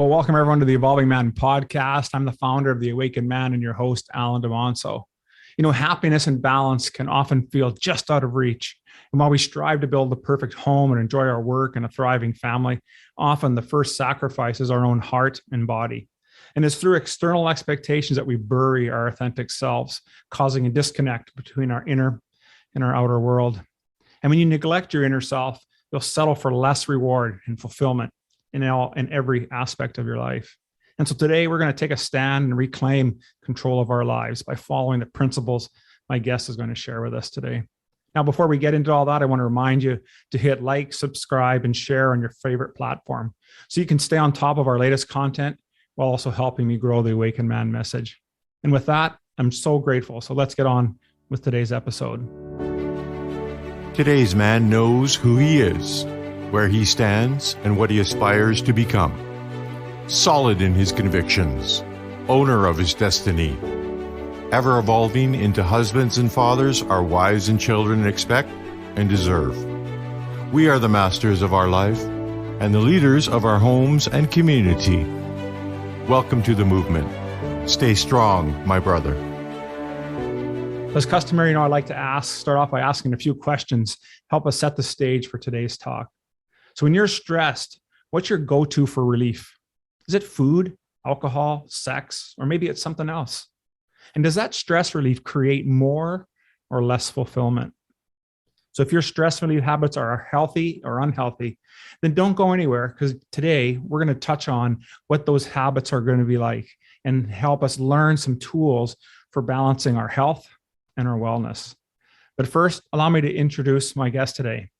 Well, welcome everyone to the Evolving Man podcast. I'm the founder of The Awakened Man and your host, Alan DeMonso. Happiness and balance can often feel just out of reach. And while we strive to build the perfect home and enjoy our work and a thriving family, often the first sacrifice is our own heart and body. And it's through external expectations that we bury our authentic selves, causing a disconnect between our inner and our outer world. And when you neglect your inner self, you'll settle for less reward and fulfillment in every aspect of your life. And so today we're going to take a stand and reclaim control of our lives by following the principles my guest is going to share with us today. Now, before we get into all that, I want to remind you to hit like, subscribe, and share on your favorite platform so you can stay on top of our latest content while also helping me grow the Awakened Man message. And with that, I'm so grateful. So let's get on with today's episode. Today's man knows who he is, where he stands, and what he aspires to become. Solid in his convictions, owner of his destiny, ever evolving into husbands and fathers our wives and children expect and deserve. We are the masters of our life and the leaders of our homes and community. Welcome to the movement. Stay strong, my brother. As customary, I like to start off by asking a few questions, help us set the stage for today's talk. So when you're stressed, what's your go-to for relief? Is it food, alcohol, sex, or maybe it's something else? And does that stress relief create more or less fulfillment? So if your stress relief habits are healthy or unhealthy, then don't go anywhere, because today we're going to touch on what those habits are going to be like and help us learn some tools for balancing our health and our wellness. But first, allow me to introduce my guest today.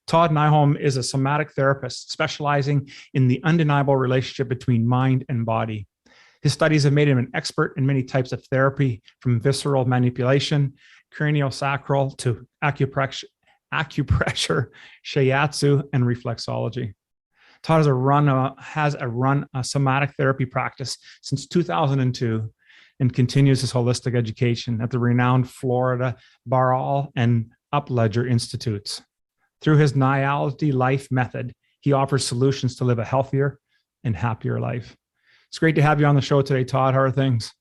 Todd Nyholm is a somatic therapist specializing in the undeniable relationship between mind and body. His studies have made him an expert in many types of therapy, from visceral manipulation, craniosacral, to acupressure, shiatsu, and reflexology. Todd has run a somatic therapy practice since 2002 and continues his holistic education at the renowned Florida Barral and Upledger Institutes. Through his Nytality Method, he offers solutions to live a healthier and happier life. It's great to have you on the show today, Todd. How are things?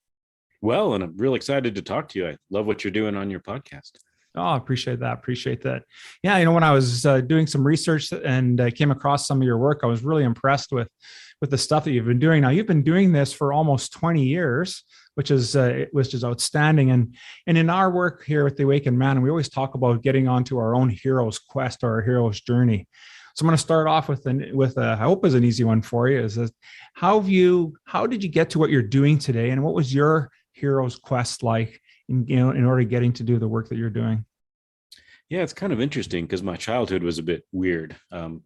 Well, and I'm real excited to talk to you. I love what you're doing on your podcast. Oh, I appreciate that. Yeah, when I was doing some research and came across some of your work, I was really impressed with the stuff that you've been doing. Now, you've been doing this for almost 20 years, which is outstanding. And in our work here with the Awakened Man, we always talk about getting onto our own hero's quest or our hero's journey. So I'm going to start off with I hope is an easy one for you. How did you get to what you're doing today, and what was your hero's quest like in order getting to do the work that you're doing? Yeah, it's kind of interesting because my childhood was a bit weird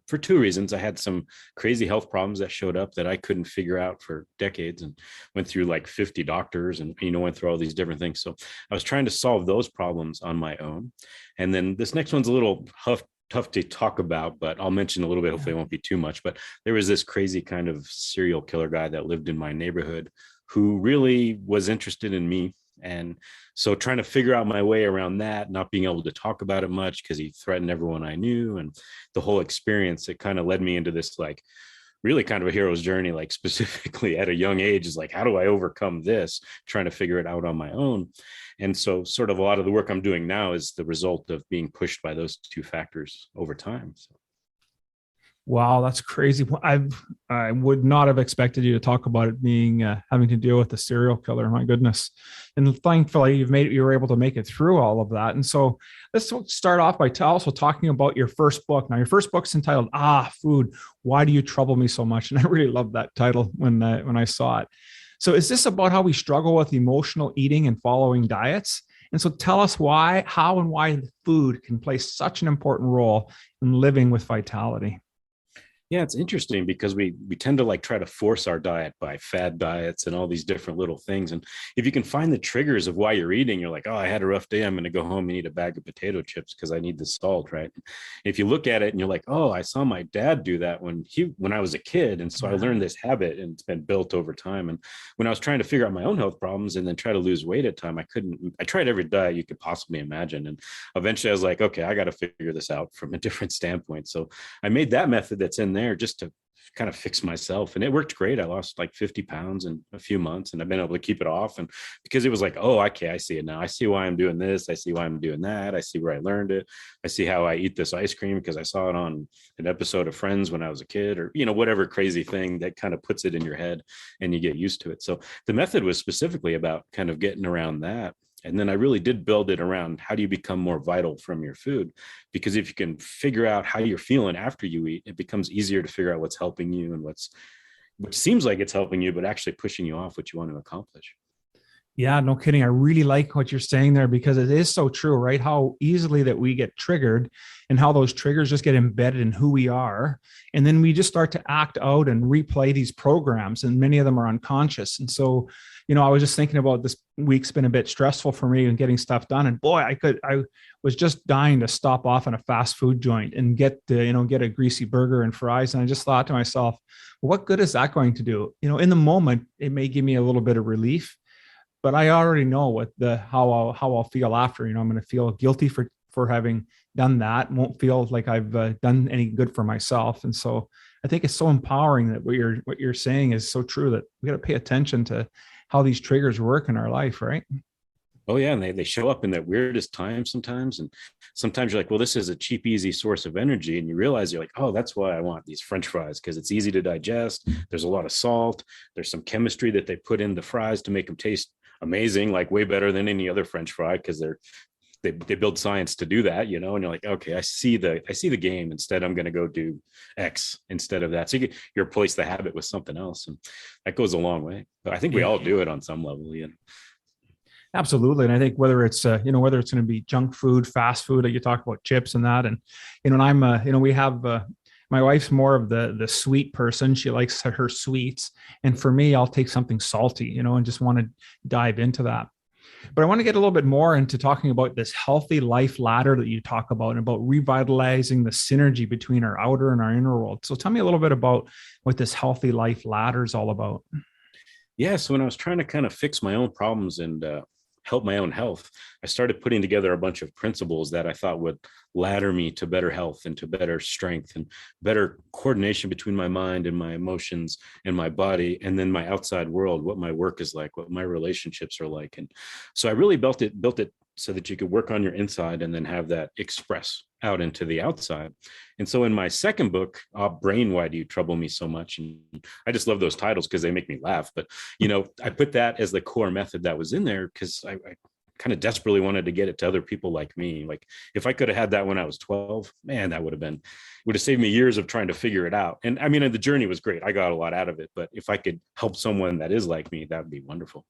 for two reasons. I had some crazy health problems that showed up that I couldn't figure out for decades, and went through like 50 doctors and, went through all these different things. So I was trying to solve those problems on my own. And then this next one's a little tough to talk about, but I'll mention a little bit. Hopefully it won't be too much. But there was this crazy kind of serial killer guy that lived in my neighborhood who really was interested in me. And so trying to figure out my way around that, not being able to talk about it much because he threatened everyone I knew, and the whole experience, it kind of led me into this like really kind of a hero's journey, like specifically at a young age, is like, how do I overcome this? Trying to figure it out on my own. And so sort of a lot of the work I'm doing now is the result of being pushed by those two factors over time. So. Wow, that's crazy. I would not have expected you to talk about it being having to deal with a serial killer. My goodness. And thankfully you were able to make it through all of that. And so let's start off by also talking about your first book. Now, your first book's entitled Food, Why Do You Trouble Me So Much? And I really loved that title when I saw it. So is this about how we struggle with emotional eating and following diets? And so tell us how and why food can play such an important role in living with vitality. Yeah, it's interesting because we tend to like try to force our diet by fad diets and all these different little things. And if you can find the triggers of why you're eating, you're like, oh, I had a rough day, I'm going to go home and eat a bag of potato chips because I need the salt, right? If you look at it and you're like, oh, I saw my dad do that when I was a kid. And so I learned this habit, and it's been built over time. And when I was trying to figure out my own health problems and then try to lose weight at time, I tried every diet you could possibly imagine. And eventually I was like, okay, I got to figure this out from a different standpoint. So I made that method that's in there just to kind of fix myself. And it worked great. I lost like 50 pounds in a few months, and I've been able to keep it off. And because it was like, oh, okay, I see it now. I see why I'm doing this. I see why I'm doing that. I see where I learned it. I see how I eat this ice cream because I saw it on an episode of Friends when I was a kid, or, whatever crazy thing that kind of puts it in your head and you get used to it. So the method was specifically about kind of getting around that. And then I really did build it around how do you become more vital from your food? Because if you can figure out how you're feeling after you eat, it becomes easier to figure out what's helping you and which seems like it's helping you, but actually pushing you off what you want to accomplish. Yeah, no kidding. I really like what you're saying there, because it is so true, right? How easily that we get triggered and how those triggers just get embedded in who we are. And then we just start to act out and replay these programs, and many of them are unconscious. And so, I was just thinking about this week's been a bit stressful for me and getting stuff done. And boy, I was just dying to stop off in a fast food joint and get a greasy burger and fries. And I just thought to myself, well, what good is that going to do? In the moment, it may give me a little bit of relief, but I already know how I'll feel after. I'm going to feel guilty for having done that. Won't feel like I've done any good for myself. And so I think it's so empowering that what you're saying is so true, that we got to pay attention to how these triggers work in our life, right? Oh yeah, and they show up in that weirdest time sometimes. And sometimes you're like, well, this is a cheap, easy source of energy. And you realize you're like, oh, that's why I want these French fries, because it's easy to digest. There's a lot of salt. There's some chemistry that they put in the fries to make them taste amazing, like way better than any other French fry, because they build science to do that, and you're like, okay, I see the game. Instead, I'm going to go do X instead of that. So you replace the habit with something else, and that goes a long way. But I think we all do it on some level. Absolutely. And I think whether it's going to be junk food, fast food, like you talk about chips and that, and, and I'm, we have, my wife's more of the sweet person. She likes her sweets. And for me, I'll take something salty, and just want to dive into that. But I want to get a little bit more into talking about this healthy life ladder that you talk about, and about revitalizing the synergy between our outer and our inner world. So tell me a little bit about what this healthy life ladder is all about. Yeah. So when I was trying to kind of fix my own problems and help my own health, I started putting together a bunch of principles that I thought would ladder me to better health and to better strength and better coordination between my mind and my emotions and my body, and then my outside world, what my work is like, what my relationships are like. And so I really built it so that you could work on your inside and then have that express out into the outside. And so in my second book, Brain, Why Do You Trouble Me So Much? And I just love those titles because they make me laugh. But, I put that as the core method that was in there because I kind of desperately wanted to get it to other people like me. Like if I could have had that when I was 12, man, that would have saved me years of trying to figure it out. And I mean, the journey was great. I got a lot out of it, but if I could help someone that is like me, that would be wonderful.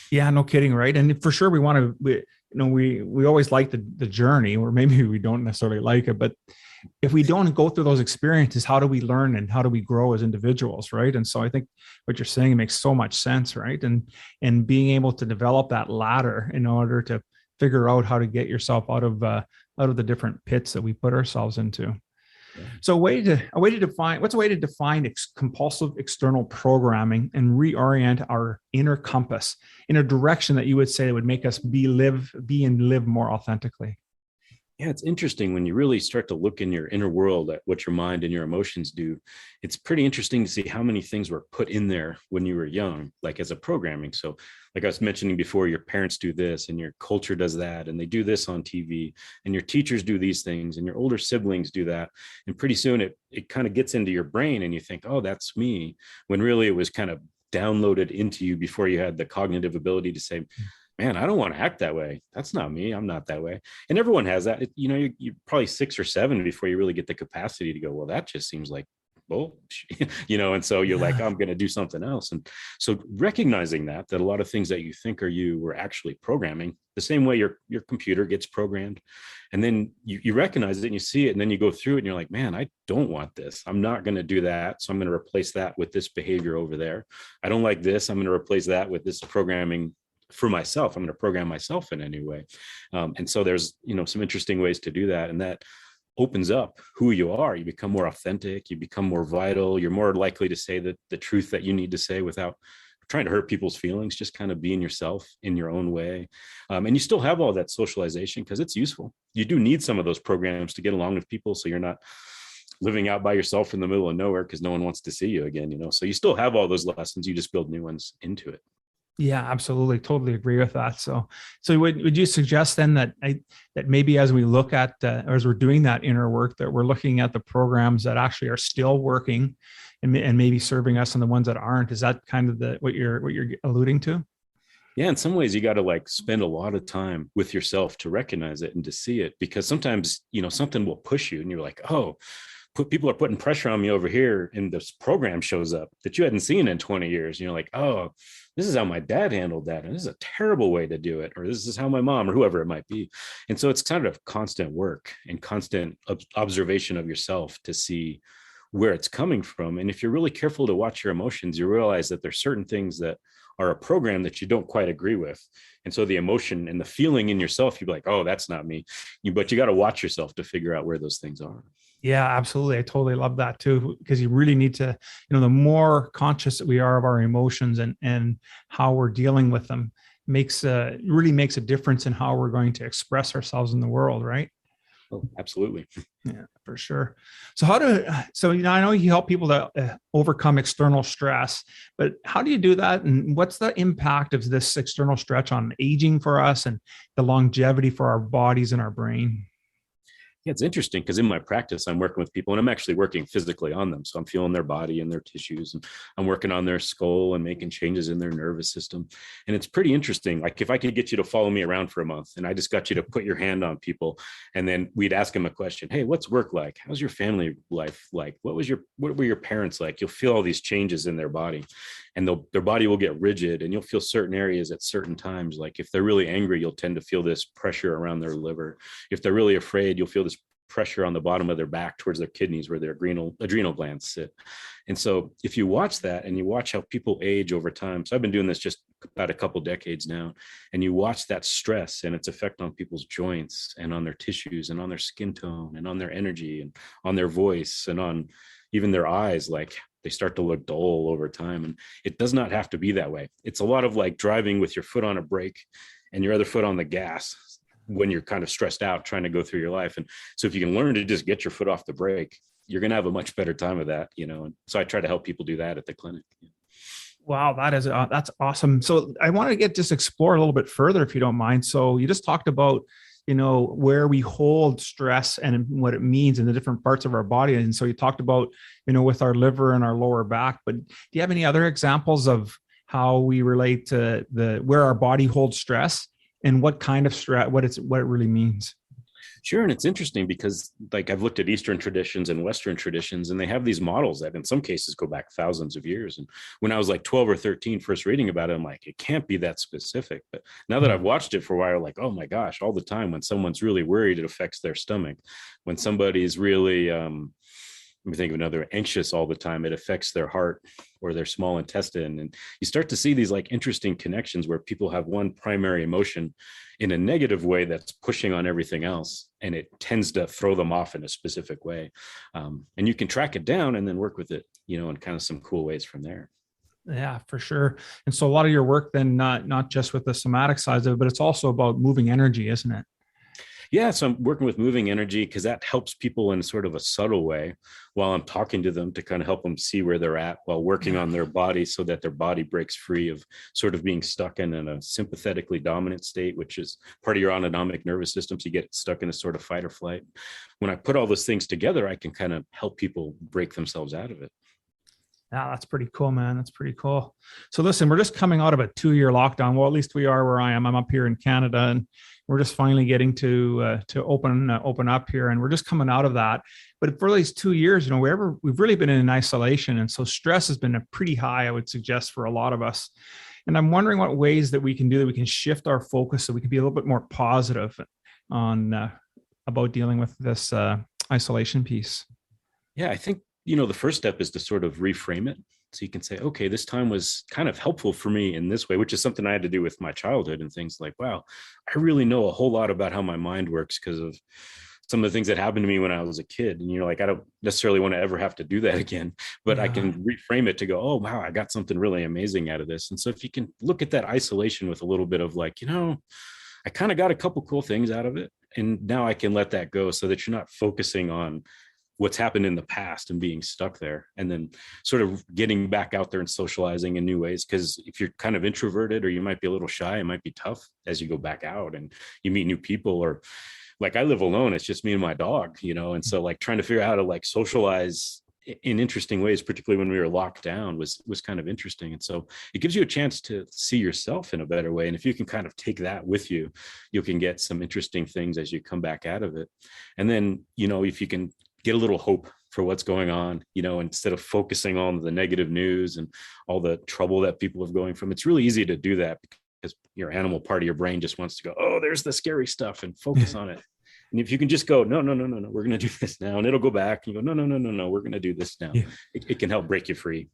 Yeah, no kidding. Right. And for sure, we always like the journey, or maybe we don't necessarily like it, but if we don't go through those experiences, how do we learn and how do we grow as individuals? Right. And so I think what you're saying makes so much sense. Right. And being able to develop that ladder in order to figure out how to get yourself out of the different pits that we put ourselves into. So what's a way to define compulsive external programming and reorient our inner compass in a direction that you would say would make us be and live more authentically? Yeah, it's interesting when you really start to look in your inner world at what your mind and your emotions do. It's pretty interesting to see how many things were put in there when you were young, like as a programming. So like I was mentioning before, your parents do this and your culture does that, and they do this on TV, and your teachers do these things and your older siblings do that. And pretty soon it kind of gets into your brain and you think, oh, that's me, when really it was kind of downloaded into you before you had the cognitive ability to say, man, I don't want to act that way. That's not me. I'm not that way. And everyone has that. You're probably 6 or 7 before you really get the capacity to go, well, that just seems like bullshit, and so you're like, I'm going to do something else. And so recognizing that a lot of things that you think are you were actually programming, the same way your computer gets programmed. And then you recognize it and you see it, and then you go through it and you're like, man, I don't want this. I'm not going to do that. So I'm going to replace that with this behavior over there. I don't like this. I'm going to replace that with this programming for myself. I'm going to program myself in any way. And so there's, some interesting ways to do that. And that opens up who you are. You become more authentic, you become more vital. You're more likely to say the truth that you need to say without trying to hurt people's feelings, just kind of being yourself in your own way. And you still have all that socialization because it's useful. You do need some of those programs to get along with people. So you're not living out by yourself in the middle of nowhere because no one wants to see you again, so you still have all those lessons, you just build new ones into it. Yeah, absolutely. Totally agree with that. So would you suggest then that that maybe as we look at, or as we're doing that inner work, that we're looking at the programs that actually are still working and maybe serving us and the ones that aren't? Is that kind of what you're alluding to? Yeah, in some ways you got to like spend a lot of time with yourself to recognize it and to see it, because sometimes, something will push you and you're like, oh, people are putting pressure on me over here, and this program shows up that you hadn't seen in 20 years. And you're like, oh, this is how my dad handled that. And this is a terrible way to do it. Or this is how my mom or whoever it might be. And so it's kind of constant work and constant observation of yourself to see where it's coming from. And if you're really careful to watch your emotions, you realize that there's certain things that are a program that you don't quite agree with. And so the emotion and the feeling in yourself, you'd be like, oh, that's not me. But you got to watch yourself to figure out where those things are. Yeah, absolutely. I totally love that too, because you really need to, the more conscious that we are of our emotions and how we're dealing with them really makes a difference in how we're going to express ourselves in the world, right? Oh, absolutely. Yeah, for sure. So I know you help people to overcome external stress, but how do you do that? And what's the impact of this external stress on aging for us and the longevity for our bodies and our brain? Yeah, it's interesting because in my practice, I'm working with people and I'm actually working physically on them. So I'm feeling their body and their tissues, and I'm working on their skull and making changes in their nervous system. And it's pretty interesting. Like if I could get you to follow me around for a month and I just got you to put your hand on people, and then we'd ask them a question. Hey, what's work like? How's your family life like? What were your parents like? You'll feel all these changes in their body, and their body will get rigid, and you'll feel certain areas at certain times. Like if they're really angry, you'll tend to feel this pressure around their liver. If they're really afraid, you'll feel this pressure on the bottom of their back towards their kidneys where their adrenal glands sit. And so if you watch that and you watch how people age over time, so I've been doing this just about a couple decades now, and you watch that stress and its effect on people's joints and on their tissues and on their skin tone and on their energy and on their voice and on even their eyes, like they start to look dull over time. And it does not have to be that way. It's a lot of like driving with your foot on a brake and your other foot on the gas when you're kind of stressed out trying to go through your life. And so if you can learn to just get your foot off the brake, you're going to have a much better time of that, And so I try to help people do that at the clinic. Wow, that's awesome. So I want to just explore a little bit further, if you don't mind. So you just talked about, where we hold stress and what it means in the different parts of our body. And so you talked about, with our liver and our lower back, but do you have any other examples of how we relate to where our body holds stress and what kind of stress, what it really means? Sure. And it's interesting because like I've looked at Eastern traditions and Western traditions, and they have these models that in some cases go back thousands of years. And when I was like 12 or 13, first reading about it, I'm like, it can't be that specific. But now that I've watched it for a while, like, oh my gosh, all the time when someone's really worried, it affects their stomach. When somebody's really, let me think of another, anxious all the time, it affects their heart or their small intestine. And you start to see these like interesting connections where people have one primary emotion in a negative way that's pushing on everything else, and it tends to throw them off in a specific way. And you can track it down and then work with it, in kind of some cool ways from there. Yeah, for sure. And so a lot of your work then, not just with the somatic side of it, but it's also about moving energy, isn't it? Yeah, so I'm working with moving energy because that helps people in sort of a subtle way while I'm talking to them to kind of help them see where they're at while working on their body so that their body breaks free of sort of being stuck in a sympathetically dominant state, which is part of your autonomic nervous system. So you get stuck in a sort of fight or flight. When I put all those things together, I can kind of help people break themselves out of it. Yeah, that's pretty cool, man. That's pretty cool. So listen, we're just coming out of a 2-year lockdown. Well, at least we are where I am. I'm up here in Canada, and we're just finally getting to open up here, and we're just coming out of that. But for these 2 years, we've really been in isolation, and so stress has been a pretty high, I would suggest, for a lot of us. And I'm wondering what ways that we can shift our focus so we can be a little bit more positive on about dealing with this isolation piece. Yeah, I think the first step is to sort of reframe it. So you can say, okay, this time was kind of helpful for me in this way, which is something I had to do with my childhood and things like, wow, I really know a whole lot about how my mind works because of some of the things that happened to me when I was a kid. And you're like, I don't necessarily want to ever have to do that again, but I can reframe it to go, oh, wow, I got something really amazing out of this. And so if you can look at that isolation with a little bit of like, I kind of got a couple cool things out of it. And now I can let that go so that you're not focusing on what's happened in the past and being stuck there, and then sort of getting back out there and socializing in new ways. Because if you're kind of introverted, or you might be a little shy, it might be tough as you go back out and you meet new people. Or like I live alone, it's just me and my dog, and so like trying to figure out how to like socialize in interesting ways, particularly when we were locked down, was kind of interesting. And so it gives you a chance to see yourself in a better way. And if you can kind of take that with you, you can get some interesting things as you come back out of it. And then, if you can get a little hope for what's going on, instead of focusing on the negative news and all the trouble that people are going from, it's really easy to do that because your animal part of your brain just wants to go, oh, there's the scary stuff, and focus on it. And if you can just go, no, we're going to do this now. And it'll go back. And you go, no, we're going to do this now. Yeah. It can help break you free.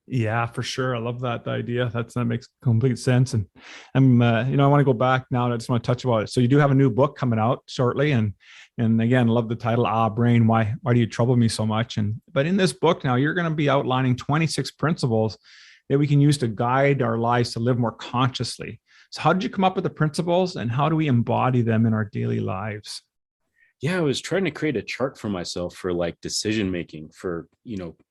Yeah, for sure. I love that idea. That makes complete sense. And I'm, I want to go back now, and I just want to touch about it. So you do have a new book coming out shortly, and again, love the title, Brain, why do you trouble me so much? But in this book now, you're going to be outlining 26 principles that we can use to guide our lives to live more consciously. So how did you come up with the principles, and how do we embody them in our daily lives? Yeah, I was trying to create a chart for myself for like decision making, for,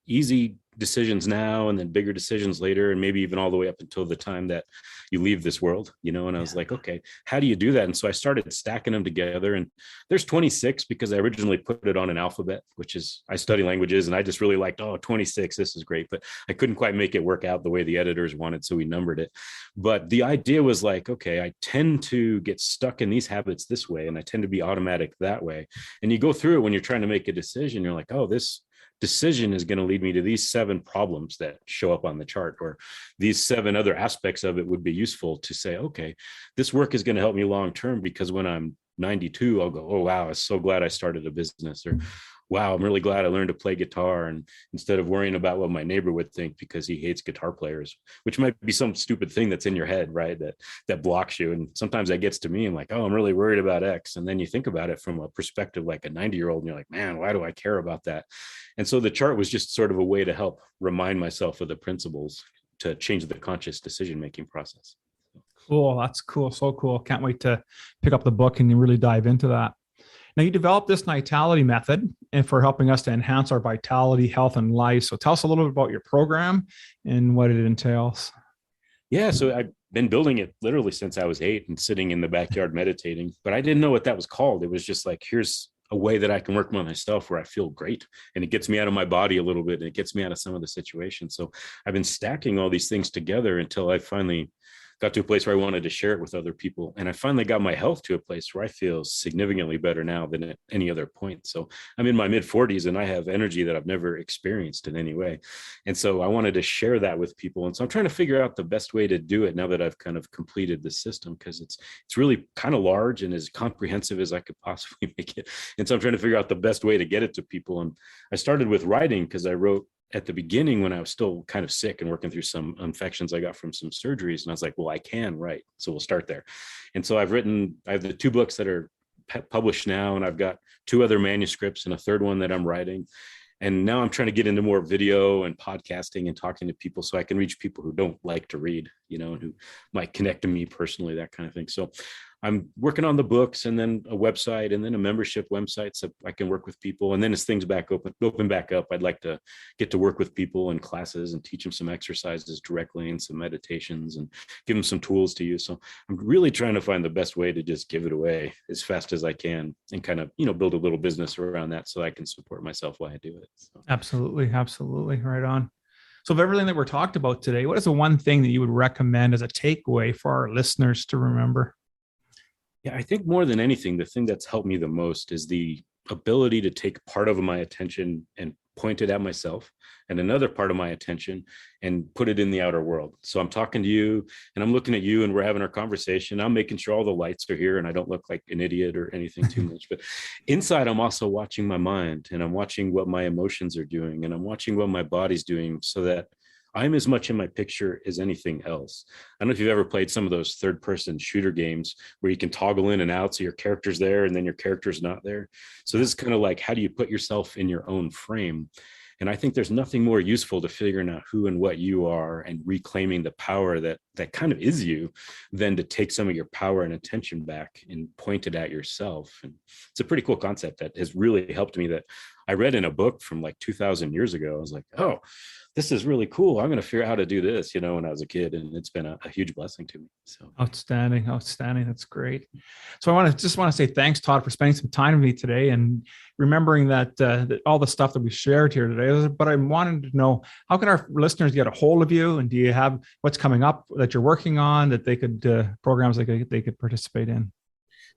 easy decisions now and then bigger decisions later, and maybe even all the way up until the time that you leave this world, and I was like, okay, how do you do that? And so I started stacking them together, and there's 26 because I originally put it on an alphabet, which is, I study languages, and I just really liked, 26, this is great, but I couldn't quite make it work out the way the editors wanted, so we numbered it. But the idea was like, okay, I tend to get stuck in these habits this way, and I tend to be automatic that way. And you go through it when you're trying to make a decision, you're like, oh, this decision is going to lead me to these 7 problems that show up on the chart, or these 7 other aspects of it would be useful to say, okay, this work is going to help me long term, because when I'm 92, I'll go, oh, wow, I'm so glad I started a business, or wow, I'm really glad I learned to play guitar. And instead of worrying about what my neighbor would think because he hates guitar players, which might be some stupid thing that's in your head, right? That blocks you. And sometimes that gets to me. I'm like, oh, I'm really worried about X. And then you think about it from a perspective like a 90-year-old, and you're like, man, why do I care about that? And so the chart was just sort of a way to help remind myself of the principles to change the conscious decision-making process. Cool. That's cool. So cool. Can't wait to pick up the book and really dive into that. Now, you developed this Nytality Method and for helping us to enhance our vitality, health, and life. So tell us a little bit about your program and what it entails. Yeah, so I've been building it literally since I was 8 and sitting in the backyard meditating, but I didn't know what that was called. It was just like, here's a way that I can work on myself where I feel great, and it gets me out of my body a little bit, and it gets me out of some of the situations. So I've been stacking all these things together until I finally got to a place where I wanted to share it with other people. And I finally got my health to a place where I feel significantly better now than at any other point. So I'm in my mid 40s and I have energy that I've never experienced in any way. And so I wanted to share that with people. And so I'm trying to figure out the best way to do it now that I've kind of completed the system, because it's really kind of large and as comprehensive as I could possibly make it. And so I'm trying to figure out the best way to get it to people. And I started with writing because I wrote at the beginning when I was still kind of sick and working through some infections I got from some surgeries. And I was like, well, I can write. So we'll start there. And so I have the 2 books that are published now, and I've got 2 other manuscripts and a 3rd one that I'm writing. And now I'm trying to get into more video and podcasting and talking to people so I can reach people who don't like to read, and who might connect to me personally, that kind of thing. So I'm working on the books, and then a website, and then a membership website so I can work with people. And then as things open back up, I'd like to get to work with people in classes and teach them some exercises directly and some meditations and give them some tools to use. So I'm really trying to find the best way to just give it away as fast as I can and kind of, build a little business around that so I can support myself while I do it. So. Absolutely. Right on. So of everything that we're talked about today, what is the one thing that you would recommend as a takeaway for our listeners to remember? Yeah, I think more than anything, the thing that's helped me the most is the ability to take part of my attention and point it at myself, and another part of my attention and put it in the outer world. So I'm talking to you and I'm looking at you and we're having our conversation. I'm making sure all the lights are here and I don't look like an idiot or anything too much. But inside, I'm also watching my mind, and I'm watching what my emotions are doing, and I'm watching what my body's doing, so that I'm as much in my picture as anything else. I don't know if you've ever played some of those 3rd-person shooter games where you can toggle in and out, so your character's there and then your character's not there. So this is kind of like, how do you put yourself in your own frame? And I think there's nothing more useful to figuring out who and what you are and reclaiming the power that kind of is you, than to take some of your power and attention back and point it at yourself. And it's a pretty cool concept that has really helped me, that I read in a book from like 2000 years ago. I was like, oh, this is really cool. I'm going to figure out how to do this, when I was a kid, and it's been a huge blessing to me. So outstanding. That's great. So I just want to say thanks, Todd, for spending some time with me today and remembering that all the stuff that we shared here today. But I wanted to know, how can our listeners get a hold of you? And do you have what's coming up that you're working on that they could programs they could participate in?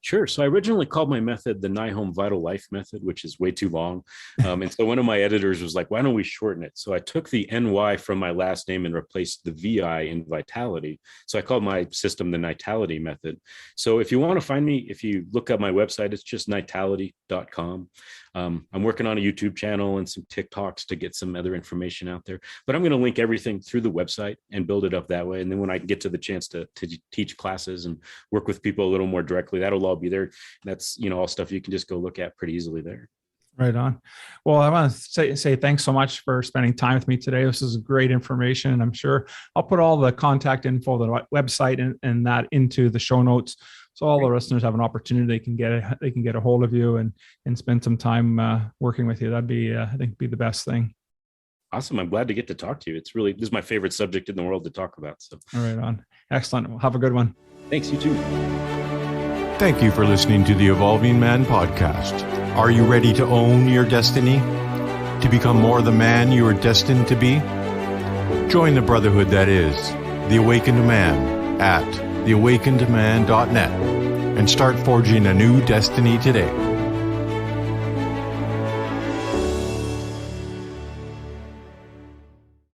Sure. So I originally called my method the Nyholm Vital Life Method, which is way too long. And so one of my editors was like, why don't we shorten it? So I took the NY from my last name and replaced the VI in vitality. So I called my system the Nytality Method. So if you want to find me, if you look up my website, it's just nytality.com. I'm working on a YouTube channel and some TikToks to get some other information out there, but I'm going to link everything through the website and build it up that way. And then when I get to the chance to teach classes and work with people a little more directly, that'll all be there. That's, all stuff you can just go look at pretty easily there. Right on. Well, I want to say thanks so much for spending time with me today. This is great information, and I'm sure I'll put all the contact info, the website, and that into the show notes, so all the listeners have an opportunity. They can get a hold of you and spend some time working with you. That'd be I think be the best thing. Awesome. I'm glad to get to talk to you. This is my favorite subject in the world to talk about. So right on. Excellent. Well, have a good one. Thanks. You too. Thank you for listening to the Evolving Man podcast. Are you ready to own your destiny? To become more the man you are destined to be? Join the brotherhood that is The Awakened Man at theawakenedman.net and start forging a new destiny today.